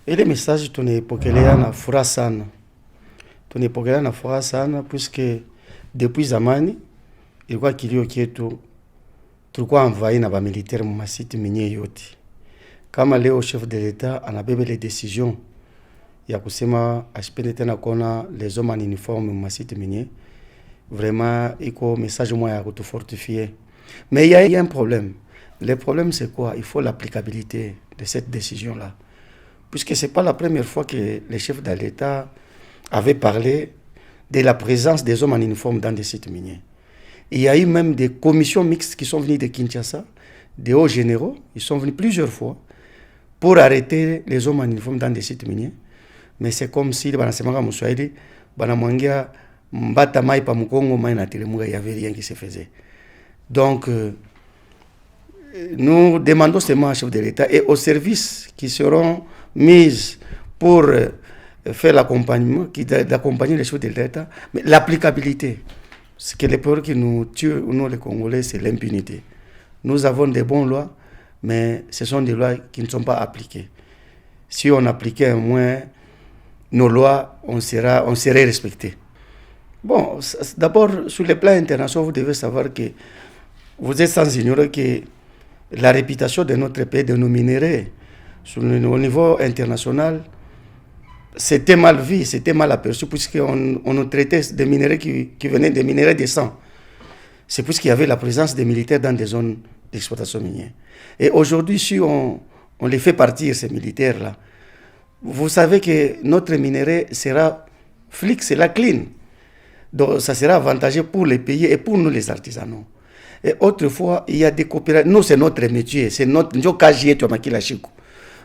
Ile message tunaipokelea na furaha sana, tunaipokelea na furaha sana puisque depuis zamani ilikuwa kilio kietu, tulikuwa envahi na bamilitaire mu masiti minye yote. Kama leo chef de l'etat anabebe les décisions ya kusema asipende tena kuona les hommes en uniforme mu masiti minye, vraiment iko message moya ya kutufortifier. Mais il y a un problème. Le problème c'est quoi? Il faut l'applicabilité de cette décision-là. Puisque ce n'est pas la première fois que les chefs de l'État avaient parlé de la présence des hommes en uniforme dans des sites miniers. Il y a eu même des commissions mixtes qui sont venues de Kinshasa, des hauts généraux, ils sont venus plusieurs fois pour arrêter les hommes en uniforme dans des sites miniers. Mais c'est comme si, il n'y avait rien qui se faisait. Donc, nous demandons seulement aux chefs de l'État et aux services qui seront mis pour faire l'accompagnement, d'accompagner les chefs de l'État, mais l'applicabilité. Ce que les peurs qui nous tuent, nous les Congolais, c'est l'impunité. Nous avons des bonnes lois, mais ce sont des lois qui ne sont pas appliquées. Si on appliquait au moins nos lois, on serait respecté. Bon, d'abord, sur le plan international, vous devez savoir que vous êtes sans ignorer que la réputation de notre pays, de nos minéraux, au niveau international, c'était mal vu, c'était mal aperçu, puisqu'on nous traitait des minéraux qui venaient des minéraux de sang. C'est puisqu'il y avait la présence des militaires dans des zones d'exploitation minière. Et aujourd'hui, si on les fait partir, ces militaires-là, vous savez que notre minerai sera flic, c'est la clean. Donc ça sera avantageux pour les pays et pour nous les artisanaux. Et autrefois, il y a des coopératives. Nous, c'est notre métier, c'est notre...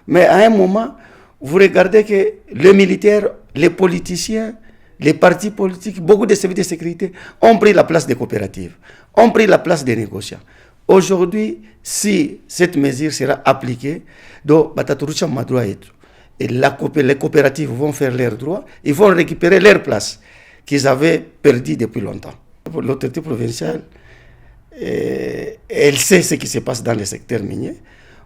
Mais à un moment, vous regardez que les militaires, les politiciens, les partis politiques, beaucoup de services de sécurité ont pris la place des coopératives, ont pris la place des négociants. Aujourd'hui, si cette mesure sera appliquée, donc, et les coopératives vont faire leurs droits, ils vont récupérer leur place qu'ils avaient perdue depuis longtemps. L'autorité provinciale, elle sait ce qui se passe dans le secteur minier.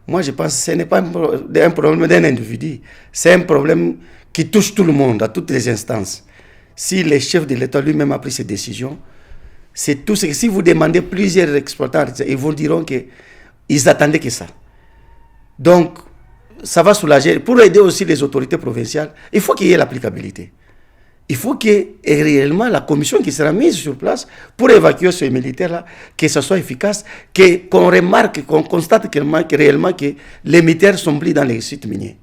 Moi, je pense que ce n'est pas un problème d'un individu, c'est un problème qui touche tout le monde, à toutes les instances. Si le chef de l'État lui-même a pris ces décisions, c'est tout ce que... Si vous demandez plusieurs exploitants, ils vous diront qu'ils attendaient que ça. Donc, ça va soulager. Pour aider aussi les autorités provinciales, il faut qu'il y ait l'applicabilité. Il faut qu'il y ait réellement la commission qui sera mise sur place pour évacuer ces militaires-là, que ce soit efficace, qu'on remarque, qu'on constate réellement que les militaires sont pris dans les sites miniers.